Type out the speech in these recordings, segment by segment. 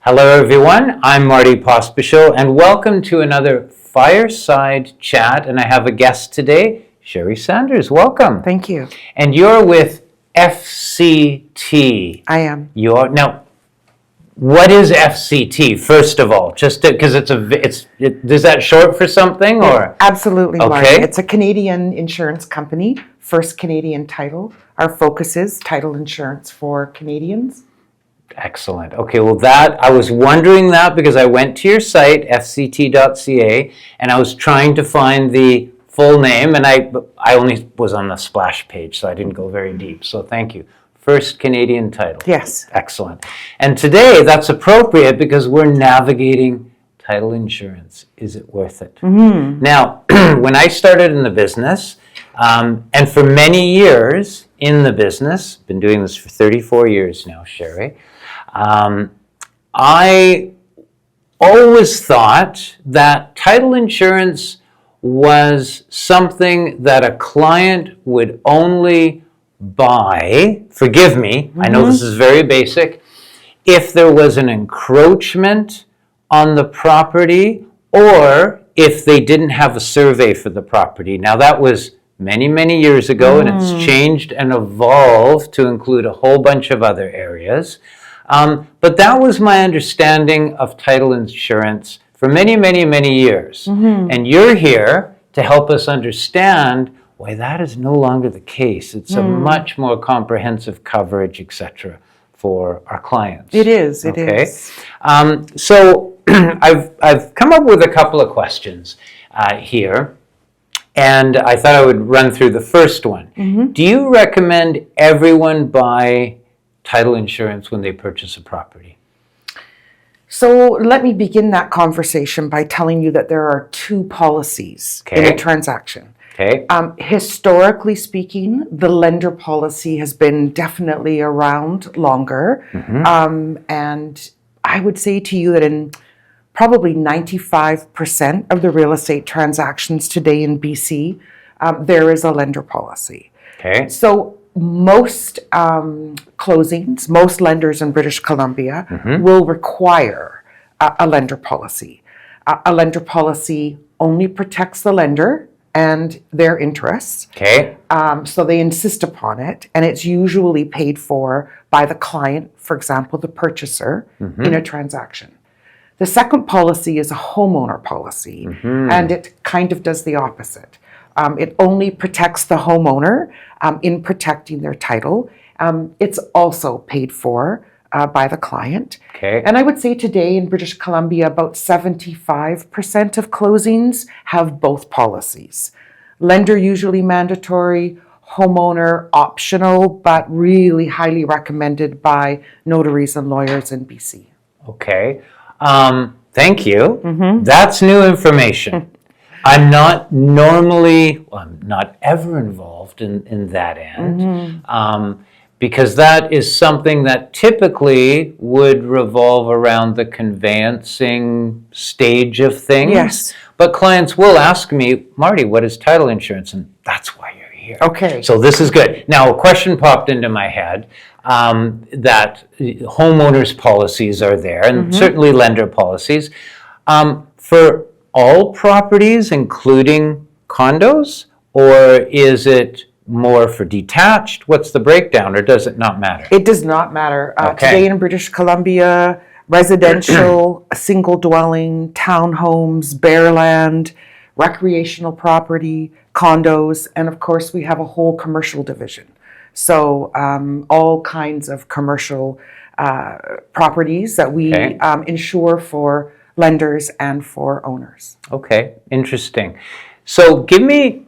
Hello everyone, I'm Marty Pospischil and welcome to another Fireside Chat, and I have a guest today, Shari Sanders. Welcome. Thank you. And you're with FCT. I am. Now, what is FCT, first of all? Just because is that short for something or? Absolutely, Okay. Marty. It's a Canadian insurance company, first Canadian title. Our focus is title insurance for Canadians. Excellent. Okay, well I was wondering that because I went to your site, fct.ca, and I was trying to find the full name, and I only was on the splash page, so I didn't go very deep. So thank you. First Canadian title. Yes. Excellent. And today that's appropriate because we're navigating title insurance. Is it worth it? Mm-hmm. Now, when I started in the business, and for many years in the business, been doing this for 34 years now, Shari, I always thought that title insurance was something that a client would only buy, forgive me, I know this is very basic, if there was an encroachment on the property or if they didn't have a survey for the property. Now that was many, many years ago, and it's changed and evolved to include a whole bunch of other areas. But that was my understanding of title insurance for many, many, many years. And you're here to help us understand why that is no longer the case. It's a much more comprehensive coverage, etc., for our clients. It is. It is. So I've come up with a couple of questions here. And I thought I would run through the first one. Do you recommend everyone buy title insurance when they purchase a property? So let me begin that conversation by telling you that there are two policies in a transaction. Okay. Historically speaking, the lender policy has been definitely around longer. And I would say to you that in probably 95% of the real estate transactions today in BC, there is a lender policy. Okay. So most closings, most lenders in British Columbia will require a lender policy. A lender policy only protects the lender and their interests. Okay. So they insist upon it, and it's usually paid for by the client, for example, the purchaser, in a transaction. The second policy is a homeowner policy, and it kind of does the opposite. It only protects the homeowner in protecting their title. It's also paid for by the client. Okay. And I would say today in British Columbia, about 75% of closings have both policies. Lender usually mandatory, homeowner optional, but really highly recommended by notaries and lawyers in BC. Okay. Thank you. That's new information. I'm not I'm not ever involved in that end, because that is something that typically would revolve around the conveyancing stage of things. Yes. But clients will ask me, Marty, what is title insurance? And that's why you're here. Okay. So this is good. Now, a question popped into my head that homeowners policies are there, and certainly lender policies. For all properties, including condos, or is it more for detached? What's the breakdown, or does it not matter? It does not matter. Okay. Today in British Columbia, residential, single dwelling, townhomes, bare land, recreational property, condos, and of course we have a whole commercial division. So all kinds of commercial properties that we insure for lenders and for owners. Okay, interesting. So give me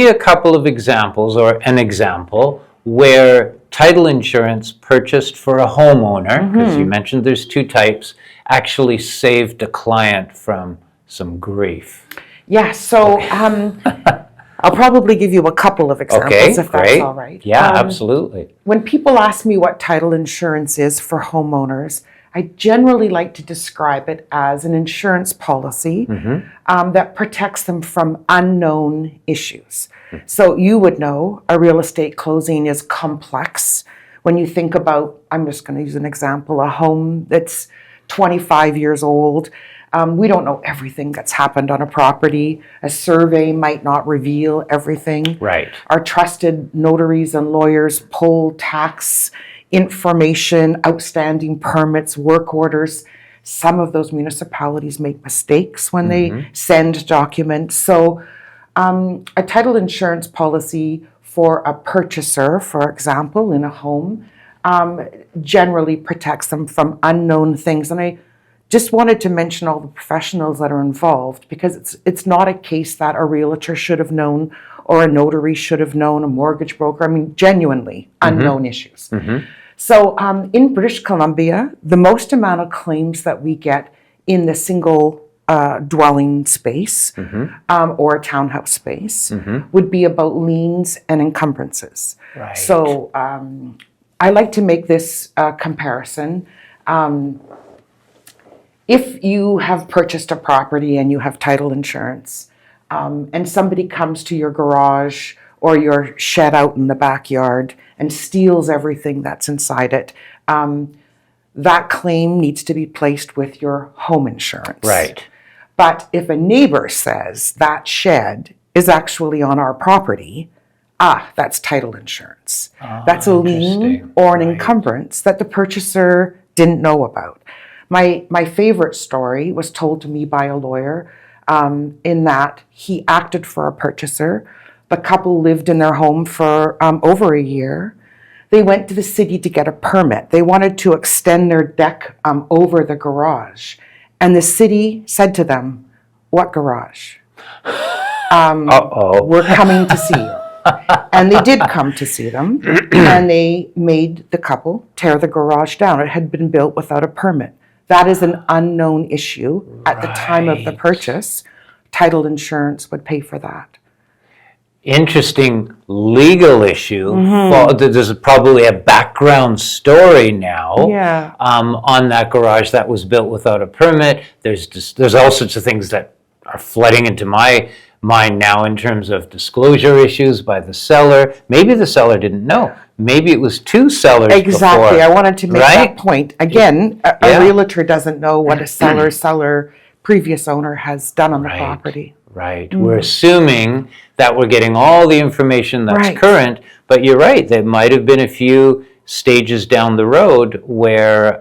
a couple of examples, or an example where title insurance purchased for a homeowner, because you mentioned there's two types, actually saved a client from some grief. Yeah, so I'll probably give you a couple of examples if that's all right. Yeah, absolutely. When people ask me what title insurance is for homeowners, I generally like to describe it as an insurance policy that protects them from unknown issues. So you would know a real estate closing is complex. When you think about, I'm just going to use an example, a home that's 25 years old. We don't know everything that's happened on a property. A survey might not reveal everything. Right. Our trusted notaries and lawyers pull tax information, outstanding permits, work orders. Some of those municipalities make mistakes when they send documents. So a title insurance policy for a purchaser, for example, in a home, generally protects them from unknown things. And I just wanted to mention all the professionals that are involved, because it's not a case that a realtor should have known or a notary should have known, a mortgage broker. I mean, genuinely unknown issues. So in British Columbia, the most amount of claims that we get in the single dwelling space or a townhouse space would be about liens and encumbrances. Right. So I like to make this comparison. If you have purchased a property and you have title insurance, and somebody comes to your garage or your shed out in the backyard and steals everything that's inside it, that claim needs to be placed with your home insurance. Right. But if a neighbor says that shed is actually on our property, that's title insurance. That's a lien interesting. or an encumbrance that the purchaser didn't know about. My favorite story was told to me by a lawyer, in that he acted for a purchaser. The couple lived in their home for over a year. They went to the city to get a permit. They wanted to extend their deck over the garage. And the city said to them, "What garage? We're coming to see you." And they did come to see them, and they made the couple tear the garage down. It had been built without a permit. That is an unknown issue at the time of the purchase. Title insurance would pay for that. Interesting legal issue. Well, there's probably a background story now on that garage that was built without a permit. There's all sorts of things that are flooding into my mind now in terms of disclosure issues by the seller. Maybe the seller didn't know. Maybe it was two sellers Exactly. before, I wanted to make that point. Again, a realtor doesn't know what a seller, previous owner has done on the property. Right. We're assuming that we're getting all the information that's current, but you're right. There might have been a few stages down the road where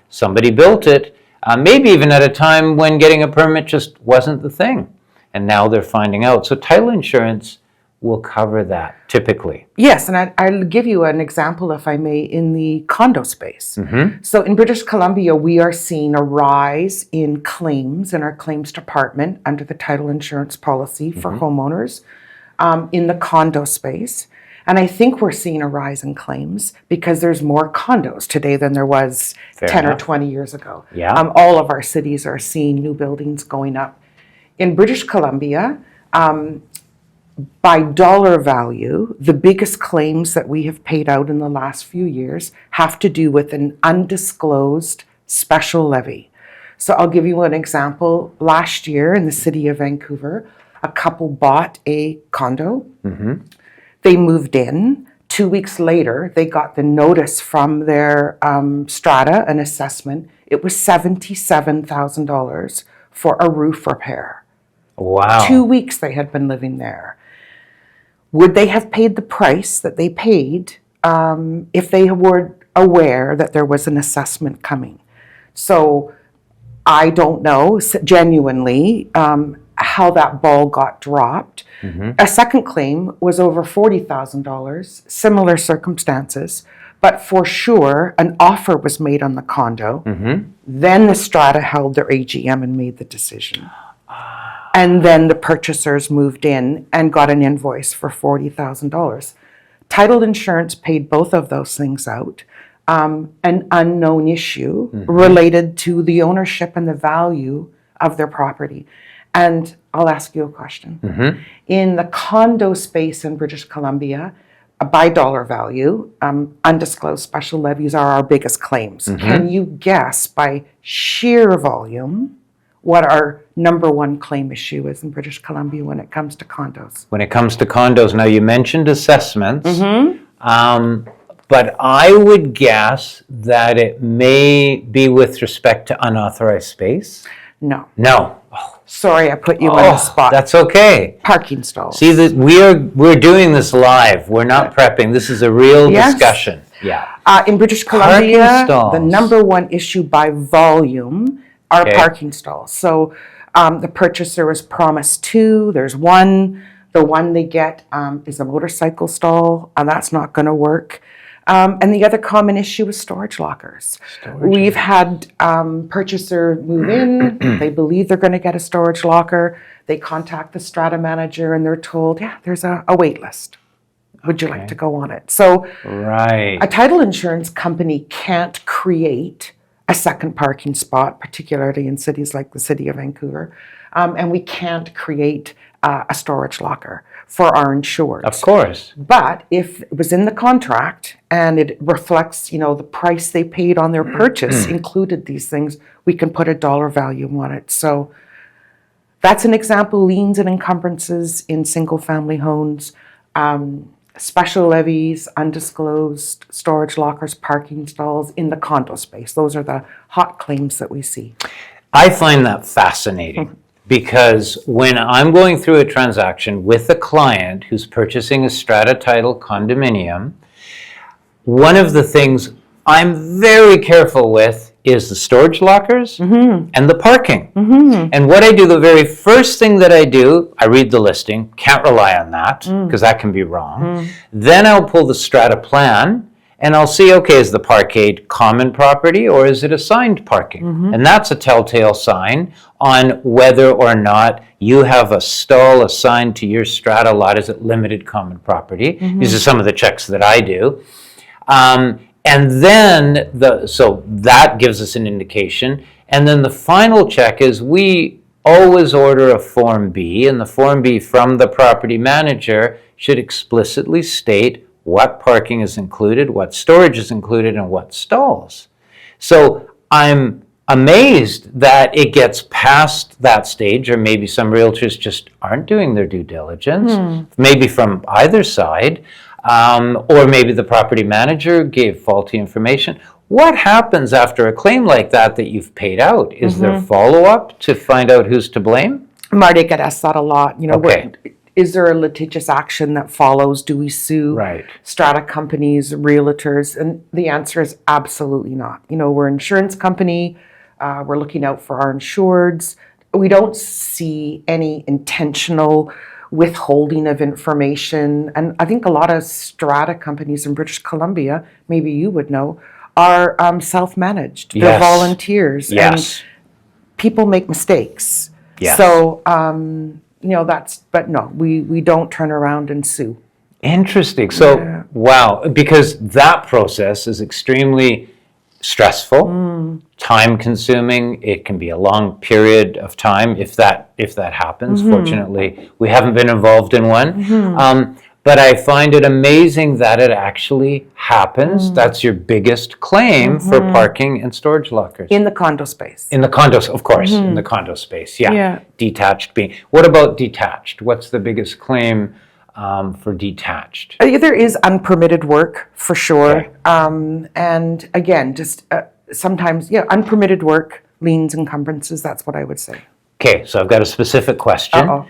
somebody built it, maybe even at a time when getting a permit just wasn't the thing. And now they're finding out. So title insurance will cover that typically. Yes, and I'll give you an example, if I may, in the condo space. So in British Columbia, we are seeing a rise in claims in our claims department under the title insurance policy for homeowners in the condo space. And I think we're seeing a rise in claims because there's more condos today than there was 10 or 20 years ago. All of our cities are seeing new buildings going up. In British Columbia, by dollar value, the biggest claims that we have paid out in the last few years have to do with an undisclosed special levy. So I'll give you an example. Last year in the city of Vancouver, a couple bought a condo. They moved in. 2 weeks later, they got the notice from their strata, an assessment. It was $77,000 for a roof repair. Wow. 2 weeks they had been living there. Would they have paid the price that they paid if they were aware that there was an assessment coming? So I don't know genuinely how that ball got dropped. A second claim was over $40,000, similar circumstances, but for sure an offer was made on the condo. Then the strata held their AGM and made the decision. And then the purchasers moved in and got an invoice for $40,000. Title insurance paid both of those things out. An unknown issue related to the ownership and the value of their property. And I'll ask you a question. In the condo space in British Columbia, by dollar value, undisclosed special levies are our biggest claims. Can you guess by sheer volume what our number one claim issue is in British Columbia when it comes to condos? When it comes to condos, now you mentioned assessments. but I would guess that it may be with respect to unauthorized space. No. No. Sorry, I put you on the spot. That's okay. Parking stalls. See, that we're doing this live. We're not prepping. This is a real discussion. Yeah. In British Columbia, stalls. the number one issue by volume are parking stalls. So the purchaser is promised two. There's one. The one they get is a motorcycle stall, and that's not going to work. And the other common issue is storage lockers. We've had purchaser move in, they believe they're going to get a storage locker, they contact the strata manager and they're told, yeah, there's a wait list. Would you like to go on it? So a title insurance company can't create a second parking spot, particularly in cities like the city of Vancouver, and we can't create a storage locker for our insureds. Of course. But if it was in the contract and it reflects, the price they paid on their purchase included these things, we can put a dollar value on it. So that's an example. Liens and encumbrances in single-family homes, special levies, undisclosed storage lockers, parking stalls in the condo space. Those are the hot claims that we see. I find that fascinating. Because when I'm going through a transaction with a client who's purchasing a strata title condominium, one of the things I'm very careful with is the storage lockers and the parking. And what I do, the very first thing that I do, I read the listing, can't rely on that because that can be wrong. Then I'll pull the strata plan and I'll see, okay, is the parkade common property or is it assigned parking? And that's a telltale sign on whether or not you have a stall assigned to your strata lot. Is it limited common property? These are some of the checks that I do. And then, so that gives us an indication. And then the final check is we always order a Form B, and the Form B from the property manager should explicitly state what parking is included, what storage is included, and what stalls. So I'm amazed that it gets past that stage, or maybe some realtors just aren't doing their due diligence, maybe from either side, or maybe the property manager gave faulty information. What happens after a claim like that you've paid out? Is there follow-up to find out who's to blame? Marty, I get asked that a lot. Is there a litigious action that follows? Do we sue strata companies, realtors? And the answer is absolutely not. We're an insurance company. We're looking out for our insureds. We don't see any intentional withholding of information. And I think a lot of strata companies in British Columbia, maybe you would know, are self-managed. They're volunteers. And people make mistakes. So, but no, we don't turn around and sue. Interesting. So, wow, because that process is extremely stressful, time-consuming. It can be a long period of time if that happens. Fortunately, we haven't been involved in one. But I find it amazing that it actually happens. That's your biggest claim for parking and storage lockers. In the condo space. In the condos, of course, in the condo space, Detached being. What about detached? What's the biggest claim for detached? There is unpermitted work, for sure. And again, just sometimes, unpermitted work, liens, encumbrances, that's what I would say. Okay, so I've got a specific question.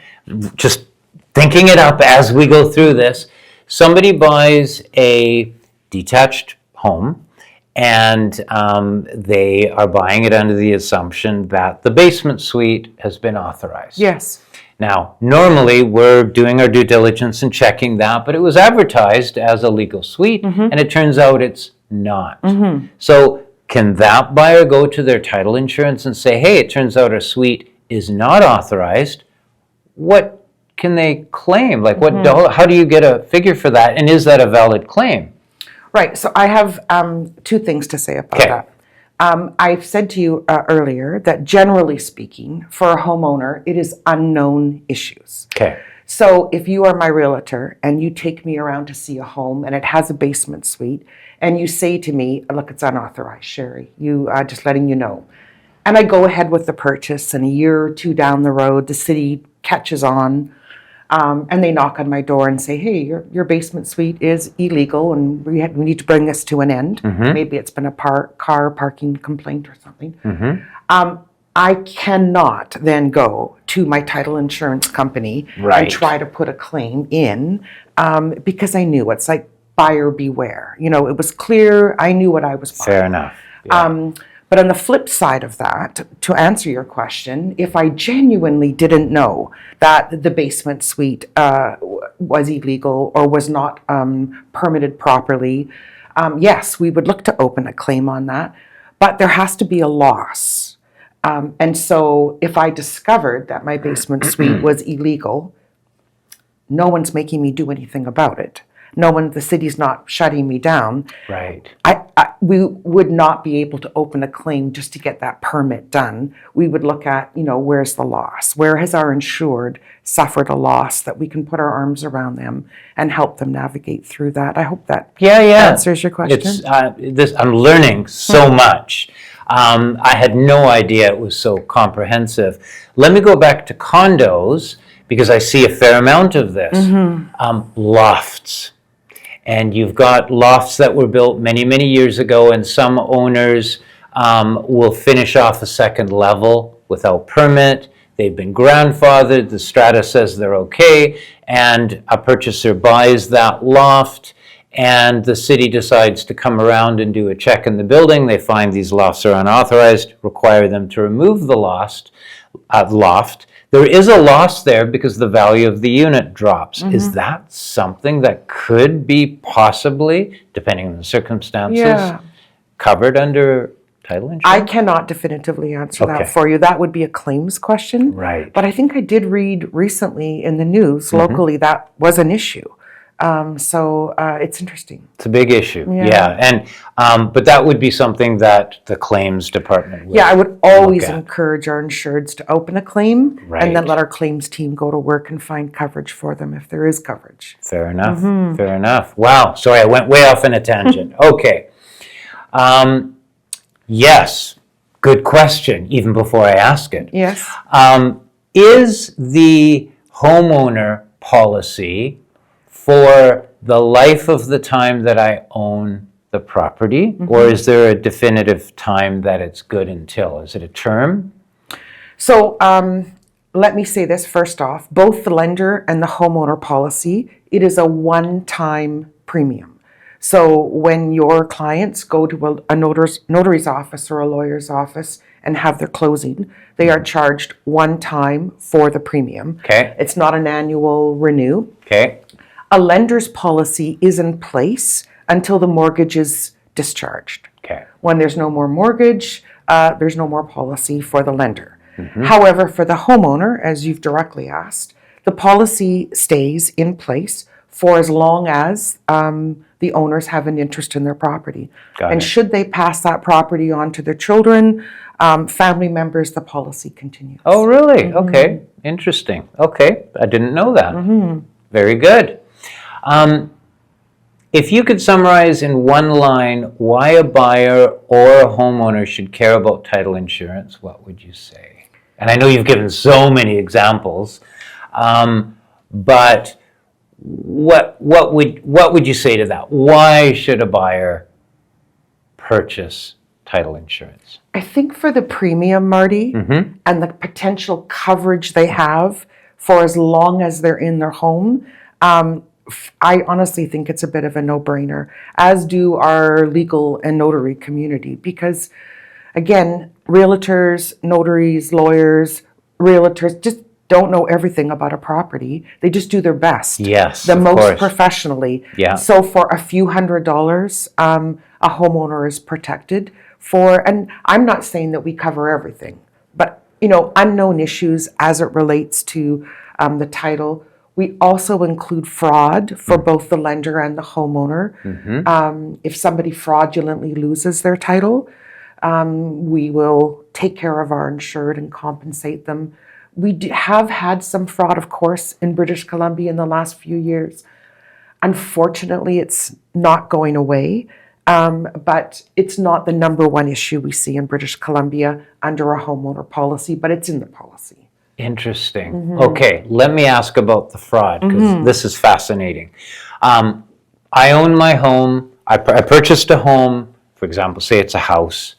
Just thinking it up as we go through this. Somebody buys a detached home and they are buying it under the assumption that the basement suite has been authorized. Yes. Now, normally we're doing our due diligence and checking that, but it was advertised as a legal suite and it turns out it's not. So can that buyer go to their title insurance and say, hey, it turns out our suite is not authorized? What can they claim? Like how do you get a figure for that? And is that a valid claim? Right. So I have two things to say about that. I've said to you earlier that generally speaking, for a homeowner, it is unknown issues. Okay. So if you are my realtor and you take me around to see a home and it has a basement suite and you say to me, look, it's unauthorized, Shari, just letting you know. And I go ahead with the purchase and a year or two down the road, the city catches on. And they knock on my door and say, hey, your basement suite is illegal and we need to bring this to an end. Maybe it's been a car parking complaint or something. I cannot then go to my title insurance company and try to put a claim in because I knew it's like buyer beware. You know, it was clear. I knew what I was buying. Fair enough. Yeah. But on the flip side of that, to answer your question, if I genuinely didn't know that the basement suite was illegal or was not permitted properly, yes, we would look to open a claim on that. But there has to be a loss. And so if I discovered that my basement suite was illegal, no one's making me do anything about it. The city's not shutting me down. Right. We would not be able to open a claim just to get that permit done. We would look at, where's the loss? Where has our insured suffered a loss that we can put our arms around them and help them navigate through that? I hope that answers your question. I'm learning so much. I had no idea it was so comprehensive. Let me go back to condos because I see a fair amount of this. Lofts. And you've got lofts that were built many, many years ago, and some owners will finish off a second level without permit. They've been grandfathered, the strata says they're okay, and a purchaser buys that loft, and the city decides to come around and do a check in the building. They find these lofts are unauthorized, require them to remove the loft. There is a loss there because the value of the unit drops. Is that something that could be possibly, depending on the circumstances, covered under title insurance? I cannot definitively answer that for you. That would be a claims question. Right. But I think I did read recently in the news locally that was an issue. So it's interesting. It's a big issue, and but that would be something that the claims department would I would always encourage our insureds to open a claim and then let our claims team go to work and find coverage for them if there is coverage. Fair enough, fair enough. Wow, sorry, I went way off in a tangent. Okay. Yes, good question, even before I ask it. Yes. Is the homeowner policy for the life of the time that I own the property, or is there a definitive time that it's good until? Is it a term? So let me say this first off. Both the lender and the homeowner policy, it is a one-time premium. So when your clients go to a notary's office or a lawyer's office and have their closing, they are charged one time for the premium. Okay. It's not an annual renew. Okay. A lender's policy is in place until the mortgage is discharged. Okay. When there's no more mortgage, there's no more policy for the lender. However, for the homeowner, as you've directly asked, the policy stays in place for as long as the owners have an interest in their property. And should they pass that property on to their children, family members, the policy continues. Oh, really? Okay. Interesting. Okay. I didn't know that. Very good. If you could summarize in one line why a buyer or a homeowner should care about title insurance, what would you say? And I know you've given so many examples, but what would you say to that? Why should a buyer purchase title insurance? I think for the premium, Marty, and the potential coverage they have for as long as they're in their home, I honestly think it's a bit of a no-brainer, as do our legal and notary community, because again, realtors, notaries, lawyers, realtors just don't know everything about a property. They just do their best. Yes, the of most course. Professionally. Yeah. So for a few $100s, a homeowner is protected for, and I'm not saying that we cover everything, but unknown issues as it relates to the title. We also include fraud for both the lender and the homeowner. If somebody fraudulently loses their title, we will take care of our insured and compensate them. We have had some fraud, of course, in British Columbia in the last few years. Unfortunately, it's not going away, but it's not the number one issue we see in British Columbia under a homeowner policy, but it's in the policy. Interesting. Okay, let me ask about the fraud, because this is fascinating. I own my home. I purchased a home, for example, say it's a house.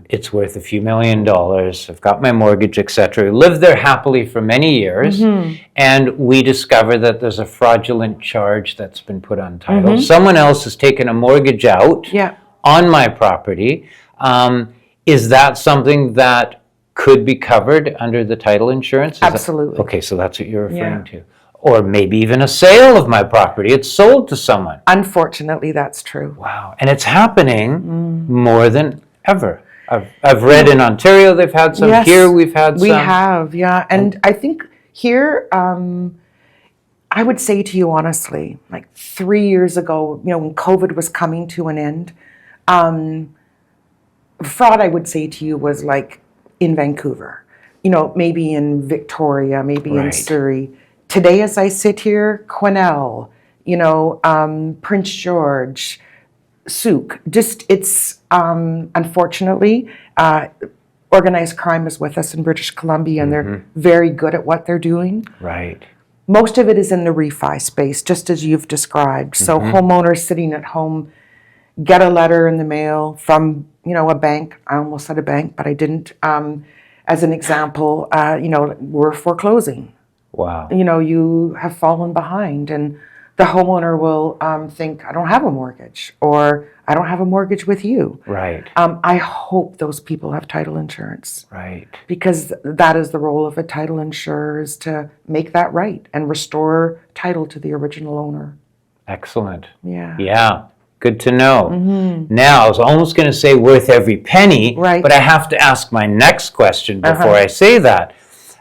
It's worth a few $1,000,000. I've got my mortgage, etc. Lived there happily for many years, and we discover that there's a fraudulent charge that's been put on title. Someone else has taken a mortgage out on my property. Is that something that could be covered under the title insurance? Absolutely. Okay, so that's what you're referring to. Or maybe even a sale of my property. It's sold to someone. Unfortunately, that's true. Wow. And it's happening more than ever. I've read in Ontario they've had some. Yes, Here we've had some. we have, yeah. And I think here, I would say to you honestly, like 3 years ago, when COVID was coming to an end, fraud, I would say to you, was like in Vancouver, maybe in Victoria, maybe in Surrey. Today, as I sit here, Quesnel, Prince George, Souk, it's unfortunately, organized crime is with us in British Columbia, and they're very good at what they're doing. Right. Most of it is in the refi space, just as you've described. So homeowners sitting at home get a letter in the mail from, a bank. I almost said a bank, but I didn't. As an example, we're foreclosing. Wow. You have fallen behind, and the homeowner will think, I don't have a mortgage, or I don't have a mortgage with you. Right. I hope those people have title insurance. Right. Because that is the role of a title insurer, is to make that right and restore title to the original owner. Excellent. Yeah. Yeah. Good to know. Now, I was almost going to say worth every penny, but I have to ask my next question before I say that.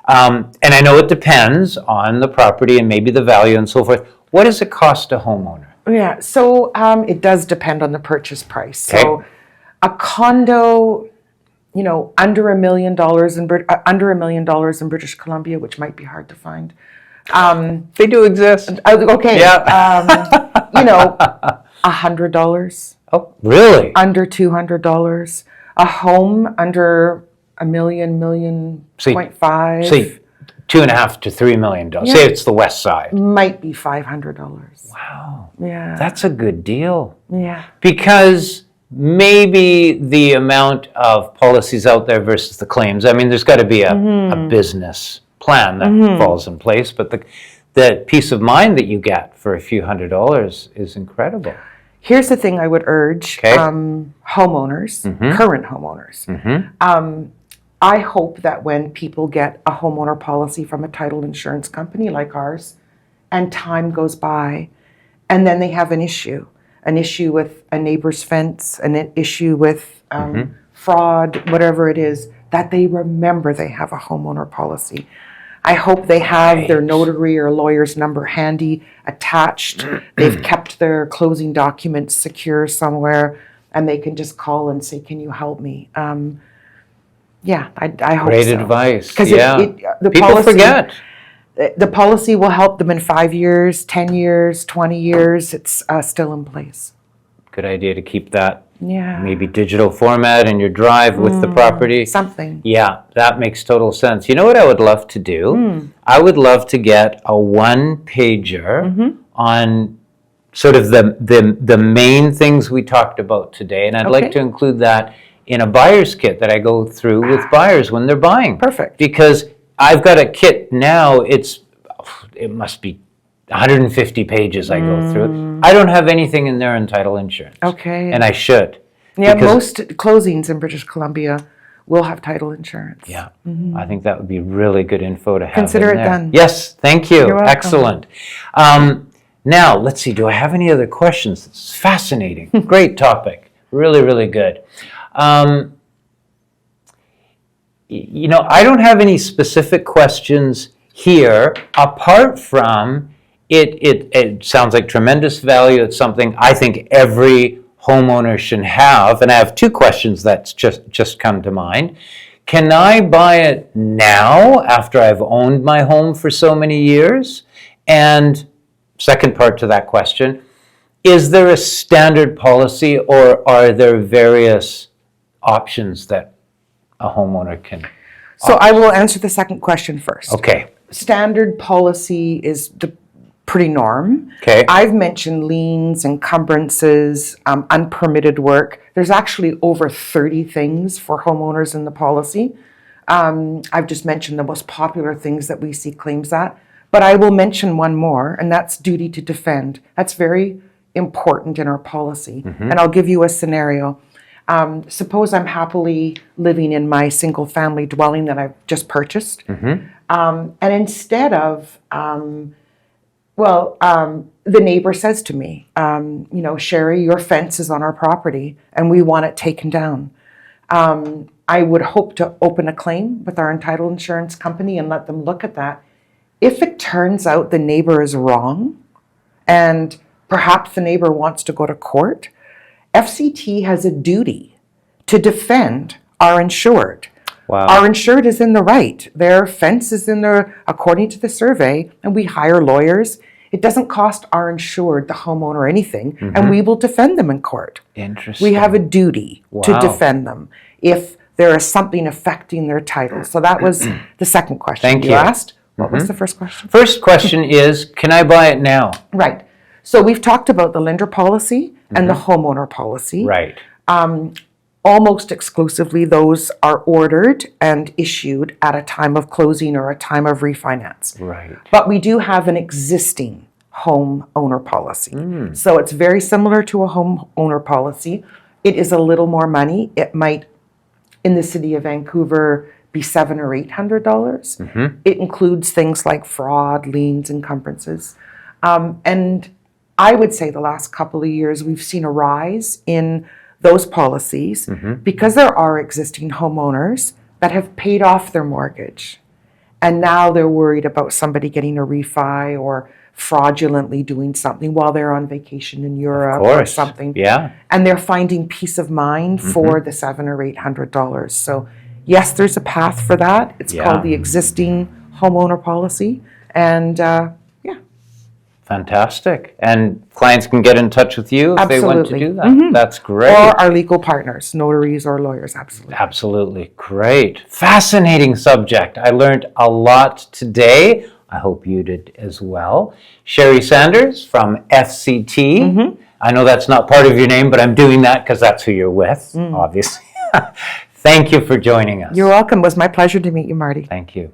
And I know it depends on the property and maybe the value and so forth. What does it cost a homeowner? Yeah, so it does depend on the purchase price. Okay. So a condo, under $1 million in British Columbia, which might be hard to find. They do exist. Okay. Yeah. $100. Oh, really? Under $200. A home under $1 million, $1.5 million. See, $2.5 to $3 million. Yeah. Say it's the west side. Might be $500. Wow. Yeah. That's a good deal. Yeah. Because maybe the amount of policies out there versus the claims. I mean, there's got to be a business plan that falls in place, but the peace of mind that you get for a few $100s is incredible. Here's the thing I would urge homeowners, current homeowners. I hope that when people get a homeowner policy from a title insurance company like ours, and time goes by, and then they have an issue with a neighbor's fence, an issue with fraud, whatever it is, that they remember they have a homeowner policy. I hope they have their notary or lawyer's number handy, attached. They've kept their closing documents secure somewhere, and they can just call and say, "Can you help me?" I hope so. Great advice. Because the people forget. The policy will help them in 5 years, 10 years, 20 years. It's still in place. Good idea to keep that. Yeah. Maybe digital format in your drive with the property. Something. Yeah, that makes total sense. You know what I would love to do? I would love to get a one-pager on sort of the main things we talked about today, and I'd like to include that in a buyer's kit that I go through with buyers when they're buying. Perfect. Because I've got a kit now, it must be 150 pages I go through. I don't have anything in there on title insurance. Okay. And I should. Yeah, most closings in British Columbia will have title insurance. Yeah. I think that would be really good info to have. Consider in it there. done. Yes, thank you. You're welcome. Excellent. Now, let's see, do I have any other questions? It's fascinating. Great topic. Really, really good. I don't have any specific questions here, apart from it sounds like tremendous value. It's something I think every homeowner should have. And I have two questions that's just come to mind. Can I buy it now after I've owned my home for so many years? And second part to that question, is there a standard policy, or are there various options that a homeowner can So I will answer the second question first. Okay. Standard policy is the pretty norm. Okay. I've mentioned liens, encumbrances, unpermitted work. There's actually over 30 things for homeowners in the policy. I've just mentioned the most popular things that we see claims at, but I will mention one more, and that's duty to defend. That's very important in our policy. And I'll give you a scenario. Suppose I'm happily living in my single family dwelling that I've just purchased. And instead of, the neighbor says to me, Shari, your fence is on our property and we want it taken down. I would hope to open a claim with our entitled insurance company and let them look at that. If it turns out the neighbor is wrong and perhaps the neighbor wants to go to court, FCT has a duty to defend our insured. Wow. Our insured is in the right. Their fence is in there according to the survey, and we hire lawyers. It doesn't cost our insured, the homeowner, anything, and we will defend them in court. Interesting. We have a duty to Wow. defend them if there is something affecting their title. So that was the second question Thank you. asked. What was the first question? First question is, can I buy it now? Right. So we've talked about the lender policy and the homeowner policy. Right. Almost exclusively, those are ordered and issued at a time of closing or a time of refinance. Right. But we do have an existing homeowner policy. So it's very similar to a homeowner policy. It is a little more money. It might, in the city of Vancouver, be $700 or $800. It includes things like fraud, liens, encumbrances. And I would say the last couple of years, we've seen a rise in those policies because there are existing homeowners that have paid off their mortgage. And now they're worried about somebody getting a refi or fraudulently doing something while they're on vacation in Europe or something. Yeah. And they're finding peace of mind for the $700 or $800. So yes, there's a path for that. It's called the existing homeowner policy. And Fantastic. And clients can get in touch with you if they want to Absolutely. do that. That's great. or our legal partners, notaries or lawyers, absolutely. Absolutely. Great. Fascinating subject. I learned a lot today. I hope you did as well. Shari Sanders from FCT. I know that's not part of your name, but I'm doing that because that's who you're with, obviously. Thank you for joining us. You're welcome. It was my pleasure to meet you, Marty. Thank you.